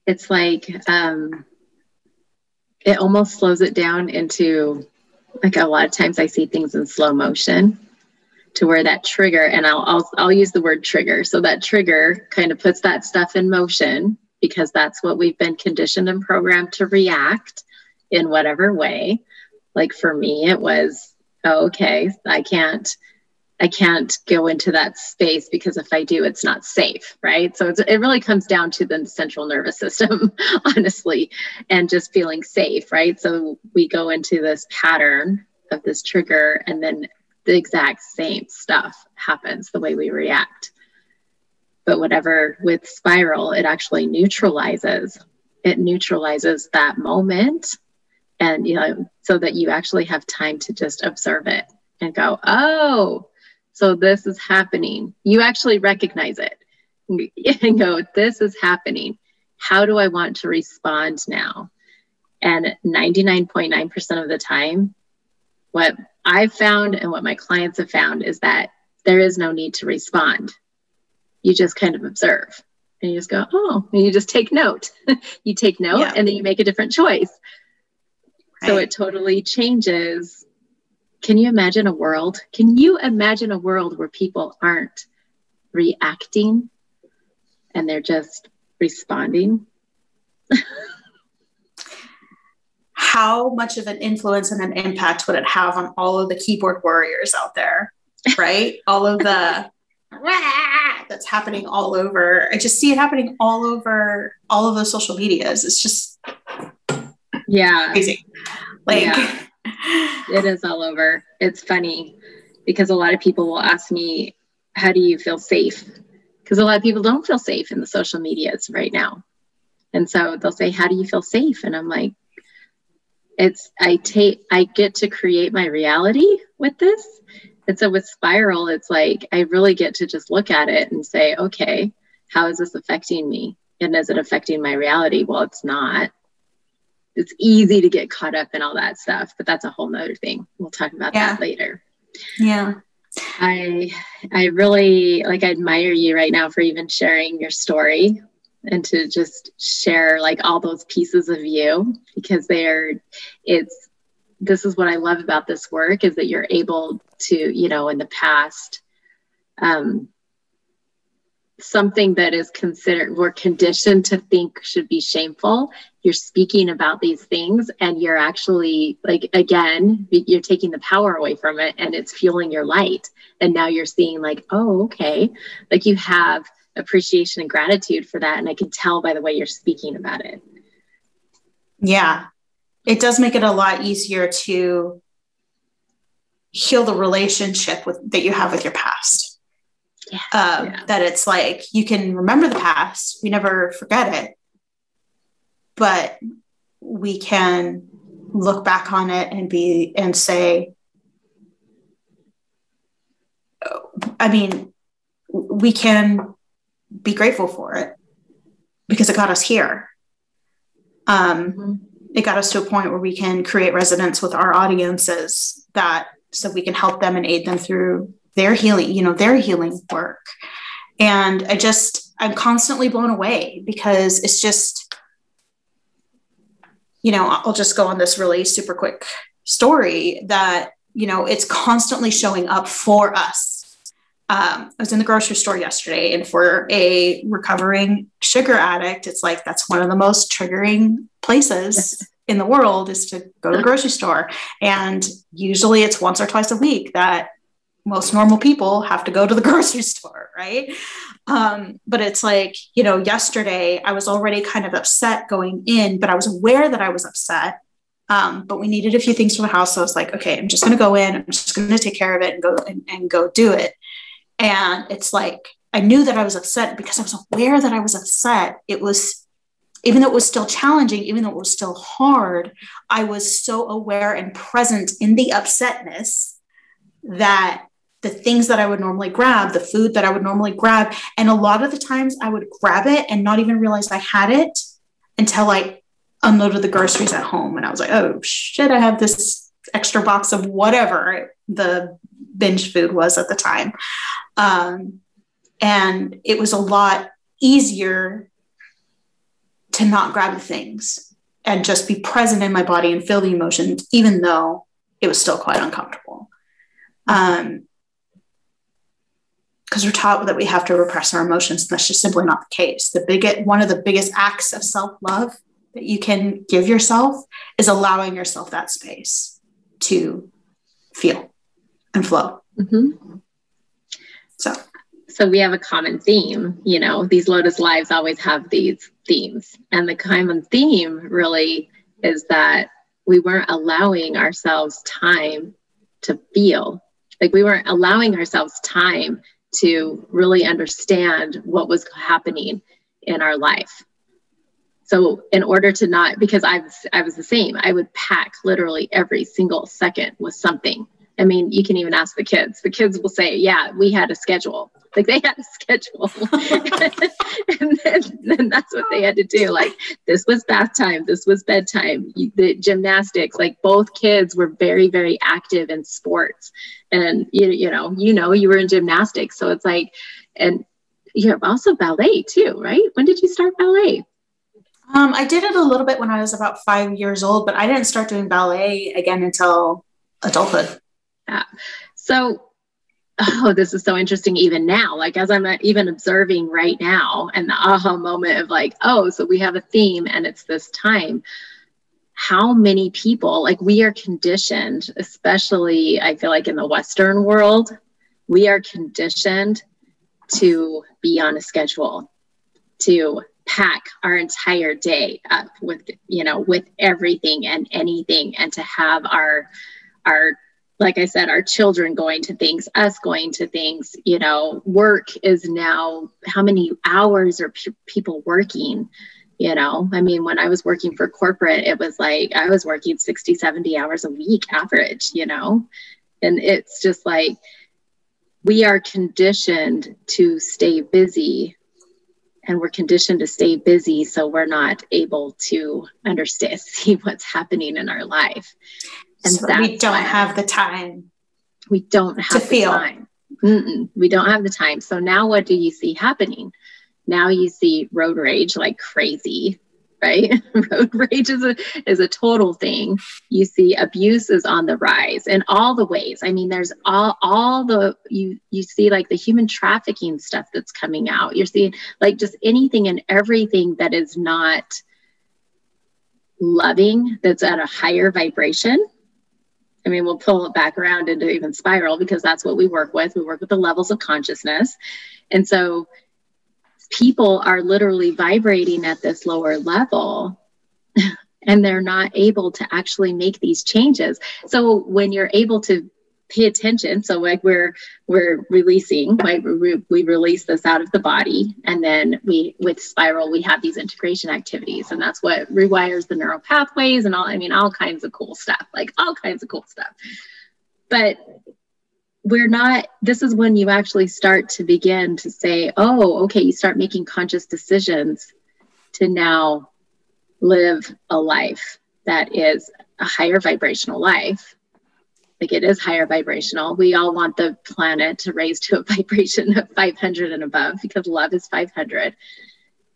It's like, it almost slows it down into, like, a lot of times I see things in slow motion to where that trigger, and I'll use the word trigger. So that trigger kind of puts that stuff in motion because that's what we've been conditioned and programmed to react in whatever way. Like for me, it was, oh, okay, I can't go into that space because if I do, it's not safe, right? So it really comes down to the central nervous system, honestly, and just feeling safe, right? So we go into this pattern of this trigger, and then the exact same stuff happens the way we react. But whatever with spiral, it actually neutralizes that moment, and so that you actually have time to just observe it and go, oh, so this is happening. You actually recognize it and go, this is happening. How do I want to respond now? And 99.9% of the time, what I've found and what my clients have found is that there is no need to respond. You just kind of observe and you just go, oh, and you just take note. You take note, yeah. And then you make a different choice. Right. So it totally changes. Can you imagine a world where people aren't reacting and they're just responding? How much of an influence and an impact would it have on all of the keyboard warriors out there, right? All of the that's happening all over. I just see it happening all over all of the social medias. It's just Yeah. Crazy. Like, yeah. It is all over. It's funny because a lot of people will ask me, how do you feel safe? Because a lot of people don't feel safe in the social medias right now. And so they'll say, how do you feel safe? And I'm like, I get to create my reality with this. And so with Spiral, it's like, I really get to just look at it and say, okay, how is this affecting me? And is it affecting my reality? Well, it's not. It's easy to get caught up in all that stuff, but that's a whole nother thing. We'll talk about that later. Yeah. I really I admire you right now for even sharing your story and to just share like all those pieces of you, because this is what I love about this work, is that you're able to, you know, in the past, something that is considered, we're conditioned to think should be shameful. You're speaking about these things and you're actually like, again, you're taking the power away from it and it's fueling your light. And now you're seeing like, oh, okay. Like you have appreciation and gratitude for that. And I can tell by the way you're speaking about it. Yeah. It does make it a lot easier to heal the relationship that you have with your past. That it's like, you can remember the past. We never forget it, but we can look back on it and say, I mean, we can be grateful for it because it got us here. It got us to a point where we can create resonance with our audiences so we can help them and aid them through their healing, their healing work. And I'm constantly blown away because it's just, I'll just go on this really super quick story that, it's constantly showing up for us. I was in the grocery store yesterday, and for a recovering sugar addict, it's like, that's one of the most triggering places in the world is to go to the grocery store. And usually it's once or twice a week that most normal people have to go to the grocery store, right? But it's like, yesterday I was already kind of upset going in, but I was aware that I was upset. But we needed a few things for the house. So I was like, okay, I'm just going to go in. I'm just going to take care of it and go do it. And it's like, I knew that I was upset because I was aware that I was upset. It was, even though it was still challenging, even though it was still hard, I was so aware and present in the upsetness that the things that I would normally grab, the food that I would normally grab, and a lot of the times I would grab it and not even realize I had it until I unloaded the groceries at home. And I was like, oh shit, I have this extra box of whatever the binge food was at the time. And it was a lot easier to not grab the things and just be present in my body and feel the emotions, even though it was still quite uncomfortable. Because we're taught that we have to repress our emotions. And that's just simply not the case. One of the biggest acts of self-love that you can give yourself is allowing yourself that space to feel and flow. Mm-hmm. So we have a common theme, these Lotus Lives always have these themes. And the common theme really is that we weren't allowing ourselves time to feel. Like we weren't allowing ourselves time to really understand what was happening in our life. So in order to not, because I was the same, I would pack literally every single second with something. I mean, you can even ask the kids. The kids will say, yeah, we had a schedule. Like they had a schedule. And then that's what they had to do. Like this was bath time. This was bedtime. The gymnastics, like both kids were very, very active in sports. And, you were in gymnastics. So it's like, and you're also ballet too, right? When did you start ballet? I did it a little bit when I was about 5 years old, but I didn't start doing ballet again until adulthood. Yeah. So, this is so interesting even now, like as I'm even observing right now and the aha moment of like, oh, so we have a theme and it's this time. How many people, like we are conditioned, especially I feel like in the Western world, we are conditioned to be on a schedule, to pack our entire day up with, you know, with everything and anything, and to have our, like I said, our children going to things, us going to things, you know, work is now, how many hours are people working? You know, I mean, when I was working for corporate, it was like, I was working 60, 70 hours a week average, you know, and it's just like, we are conditioned to stay busy, and we're conditioned to stay busy. So we're not able to understand, see what's happening in our life. And so we don't have the time. We don't have the time. We don't have the time. So now what do you see happening? Now you see road rage like crazy, right? Road rage is a total thing. You see abuse is on the rise in all the ways. I mean, there's all the, you see like the human trafficking stuff that's coming out. You're seeing like just anything and everything that is not loving, that's at a higher vibration. I mean, we'll pull it back around into even spiral, because that's what we work with. We work with the levels of consciousness. And so people are literally vibrating at this lower level, and they're not able to actually make these changes. So when you're able to pay attention, so like we're releasing, like we release this out of the body, and then with spiral, we have these integration activities, and that's what rewires the neural pathways and all, I mean, all kinds of cool stuff, like all kinds of cool stuff. But this is when you actually start to begin to say, oh, okay, you start making conscious decisions to now live a life that is a higher vibrational life. Like, it is higher vibrational. We all want the planet to raise to a vibration of 500 and above, because love is 500.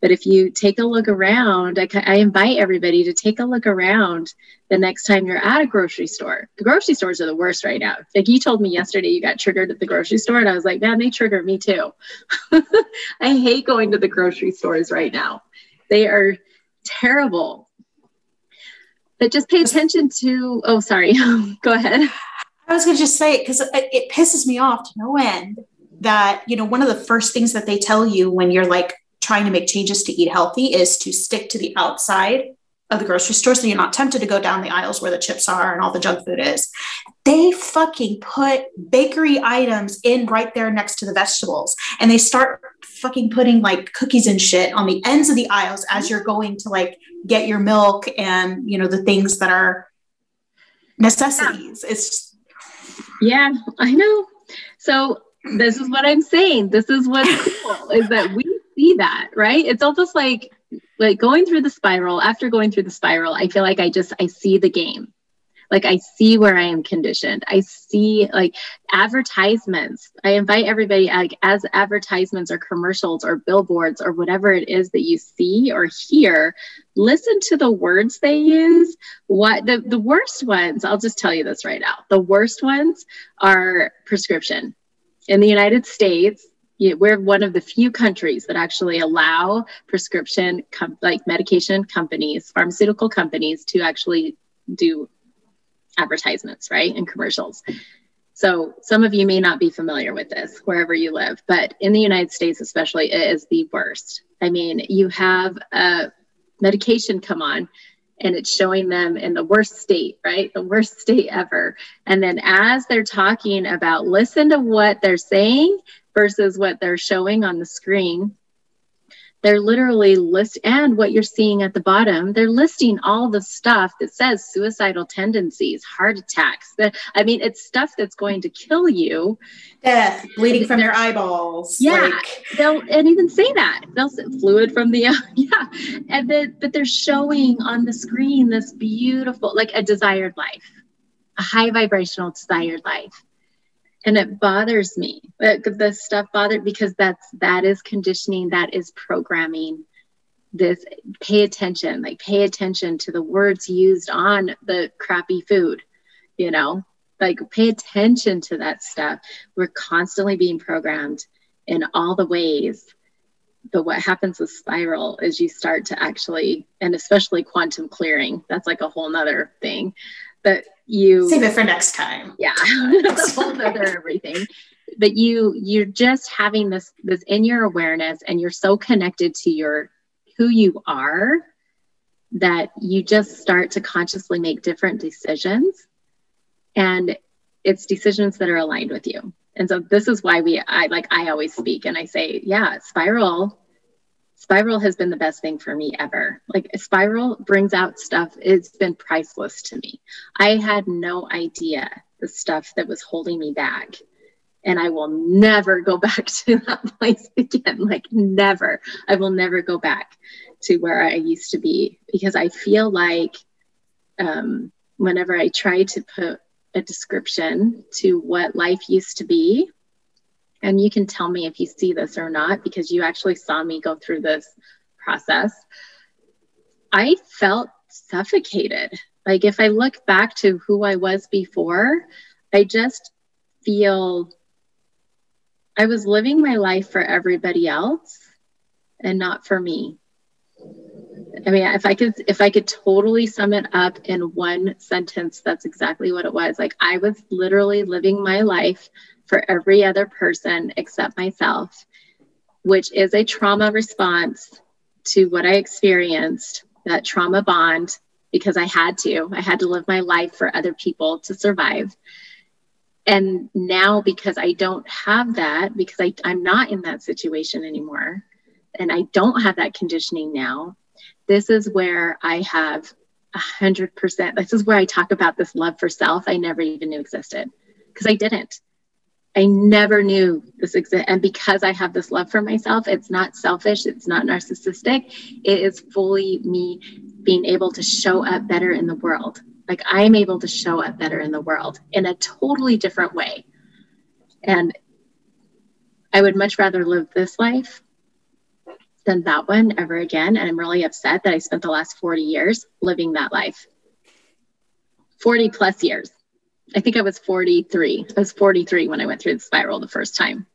But if you take a look around, I invite everybody to take a look around the next time you're at a grocery store. The grocery stores are the worst right now. Like, you told me yesterday you got triggered at the grocery store, and I was like, man, they trigger me too. I hate going to the grocery stores right now. They are terrible. But just pay attention to, oh, sorry, go ahead. I was going to just say, because it pisses me off to no end that, you know, one of the first things that they tell you when you're like trying to make changes to eat healthy is to stick to the outside of the grocery store, so you're not tempted to go down the aisles where the chips are and all the junk food is. They fucking put bakery items in right there next to the vegetables, and they start fucking putting like cookies and shit on the ends of the aisles as you're going to like get your milk and, you know, the things that are necessities. Yeah. It's just... Yeah, I know. So this is what I'm saying. This is what's cool, is that we see that, right? It's almost like going through the spiral. After going through the spiral, I feel like I see the game. Like, I see where I am conditioned. I see like advertisements. I invite everybody, like, as advertisements or commercials or billboards or whatever it is that you see or hear, listen to the words they use. What the worst ones, I'll just tell you this right now. The worst ones are prescription. In the United States, we're one of the few countries that actually allow prescription, like medication companies, pharmaceutical companies, to actually do advertisements, right? And commercials. So some of you may not be familiar with this wherever you live, but in the United States, especially, it is the worst. I mean, you have a medication come on and it's showing them in the worst state, right? The worst state ever. And then as they're talking about, listen to what they're saying versus what they're showing on the screen, they're literally and what you're seeing at the bottom, they're listing all the stuff that says suicidal tendencies, heart attacks. I mean, it's stuff that's going to kill you. Death, bleeding from your eyeballs. Yeah, they'll even say that. They'll say fluid from the, but they're showing on the screen this beautiful, like a desired life, a high vibrational desired life. And it bothers me. The stuff bothers, because that is conditioning, that is programming. This, pay attention to the words used on the crappy food, you know, like pay attention to that stuff. We're constantly being programmed in all the ways. But what happens with spiral is you start to actually, and especially quantum clearing, that's like a whole nother thing. But you save it for next time. Yeah, that's a whole other everything. But you're just having this in your awareness, and you're so connected to your who you are, that you just start to consciously make different decisions, and it's decisions that are aligned with you. And so this is why I always speak and I say, yeah, Spiral has been the best thing for me ever. Like, Spiral brings out stuff. It's been priceless to me. I had no idea the stuff that was holding me back. And I will never go back to that place again. Like, never. I will never go back to where I used to be, because I feel like whenever I try to put a description to what life used to be, and you can tell me if you see this or not, because you actually saw me go through this process, I felt suffocated. Like, if I look back to who I was before, I just feel I was living my life for everybody else and not for me. I mean, if I could totally sum it up in one sentence, that's exactly what it was. Like, I was literally living my life for every other person except myself, which is a trauma response to what I experienced, that trauma bond, because I had to live my life for other people to survive. And now, because I don't have that, because I'm not in that situation anymore, and I don't have that conditioning now, this is where I have 100%. This is where I talk about this love for self I never even knew existed, because I didn't. I never knew this existed. And because I have this love for myself, it's not selfish. It's not narcissistic. It is fully me being able to show up better in the world. Like, I'm able to show up better in the world in a totally different way. And I would much rather live this life than that one ever again. And I'm really upset that I spent the last 40 years living that life. 40 plus years. I think I was 43. I was 43 when I went through the spiral the first time.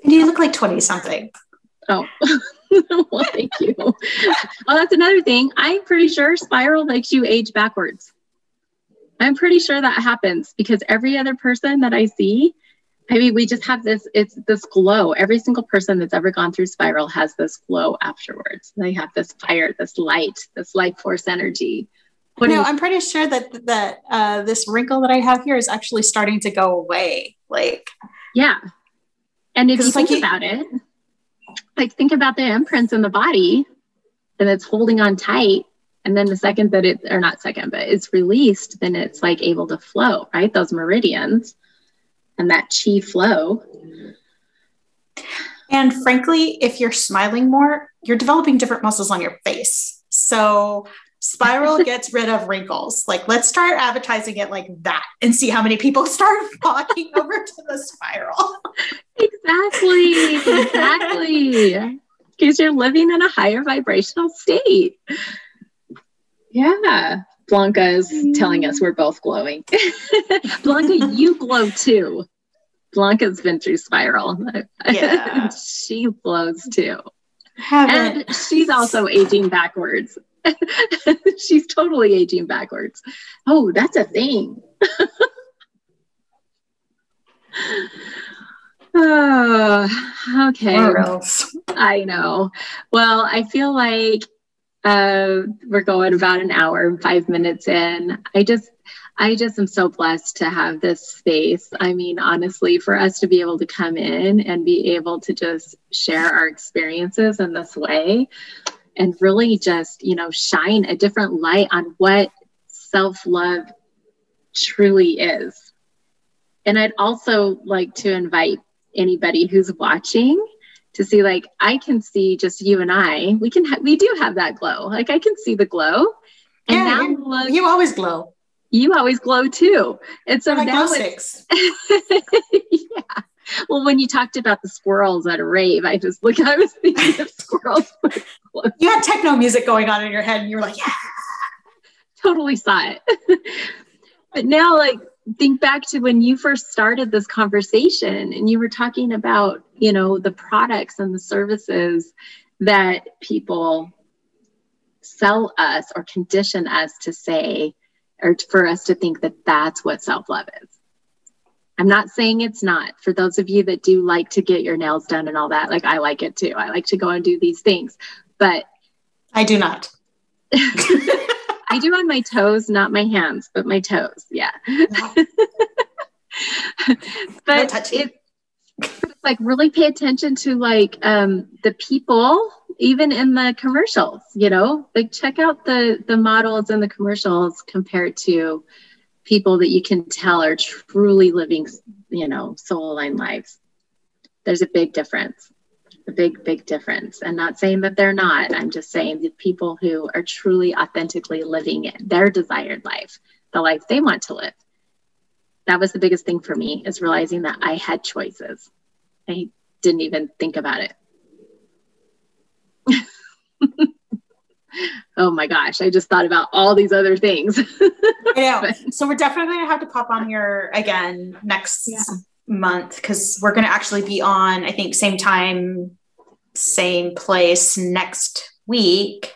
And you look like 20 something. Oh, well, thank you. Oh, that's another thing. I'm pretty sure spiral makes you age backwards. I'm pretty sure that happens, because every other person that I see, I mean, we just have this glow. Every single person that's ever gone through spiral has this glow afterwards. They have this fire, this light, this life force energy. I'm pretty sure that this wrinkle that I have here is actually starting to go away. Like, yeah. And if you think about it, like, think about the imprints in the body, and it's holding on tight. And then the second that it's released, then it's like able to flow, right? Those meridians and that chi flow. And frankly, if you're smiling more, you're developing different muscles on your face. So spiral gets rid of wrinkles. Like, let's start advertising it like that and see how many people start walking over to the spiral. Exactly. Because you're living in a higher vibrational state. Yeah. Blanca is telling us we're both glowing. Blanca, you glow too. Blanca's been through spiral. Yeah. She glows too. And she's also aging backwards. She's totally aging backwards. Oh, that's a thing. Oh, okay. I know. Well, I feel like we're going about an hour and 5 minutes in. I just am so blessed to have this space. I mean, honestly, for us to be able to come in and be able to just share our experiences in this way, and really just, shine a different light on what self-love truly is. And I'd also like to invite anybody who's watching to see, like, I can see just you and I, we do have that glow. Like, I can see the glow. And now you always glow. You always glow too. And so like now glow sticks. Yeah. Well, when you talked about the squirrels at a rave, I was thinking of squirrels. You had techno music going on in your head and you were like, yeah. Totally saw it. But now, like, think back to when you first started this conversation and you were talking about, the products and the services that people sell us or condition us to say, or for us to think that that's what self-love is. I'm not saying it's not. For those of you that do like to get your nails done and all that, like I like it too. I like to go and do these things, but I do not. I do on my toes, not my hands, but my toes. Yeah. No. But No it's like really pay attention to like the people, even in the commercials, you know, like check out the models in the commercials compared to people that you can tell are truly living, you know, soul aligned lives. There's a big difference, a big difference. And not saying that they're not, I'm just saying the people who are truly authentically living their desired life, the life they want to live. That was the biggest thing for me, is realizing that I had choices. I didn't even think about it. Oh my gosh, I just thought about all these other things. I know. So we're definitely going to have to pop on here again next month, because we're going to actually be on, I think, same time, same place next week.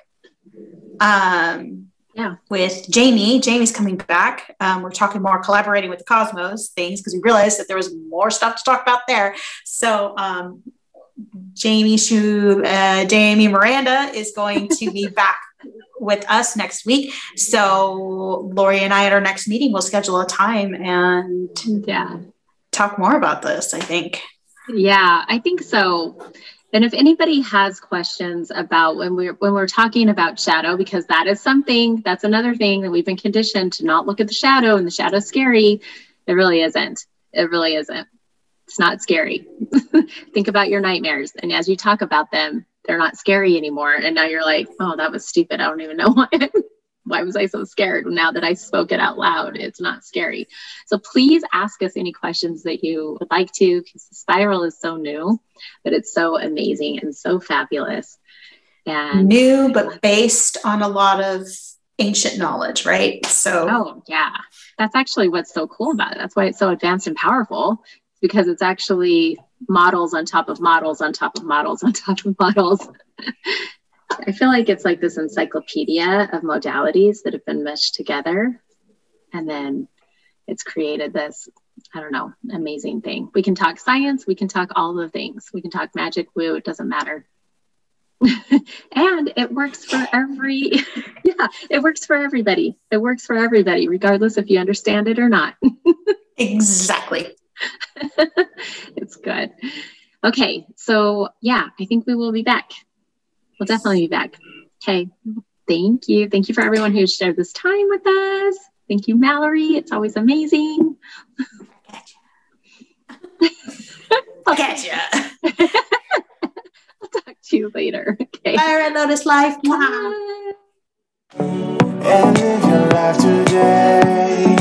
With Jamie. Jamie's coming back. We're talking more collaborating with the cosmos things, because we realized that there was more stuff to talk about there. So Jamie Miranda is going to be back with us next week. So Lori and I at our next meeting will schedule a time and talk more about this, I think. Yeah, I think so. And if anybody has questions about when we're talking about shadow, because that's another thing that we've been conditioned to not look at the shadow, and the shadow's scary. It really isn't. It really isn't. It's not scary. Think about your nightmares. And as you talk about them, they're not scary anymore. And now you're like, oh, that was stupid. I don't even know why. Why was I so scared? Now that I spoke it out loud, it's not scary. So please ask us any questions that you would like to, because the spiral is so new, but it's so amazing and so fabulous. And new, but based on a lot of ancient knowledge, right? So, oh yeah, that's actually what's so cool about it. That's why it's so advanced and powerful, because it's actually models on top of models on top of models on top of models. I feel like it's like this encyclopedia of modalities that have been meshed together. And then it's created this, I don't know, amazing thing. We can talk science. We can talk all the things. We can talk magic, woo, it doesn't matter. And it works for it works for everybody. It works for everybody, regardless if you understand it or not. Exactly. It's good. Okay. So yeah, I think we will be back. We'll definitely be back. Okay. Thank you. Thank you for everyone who shared this time with us. Thank you, Mallory. It's always amazing. I'll catch you. I'll talk to you later. Okay. Bye, Red Lotus Life. Bye. And live your life today.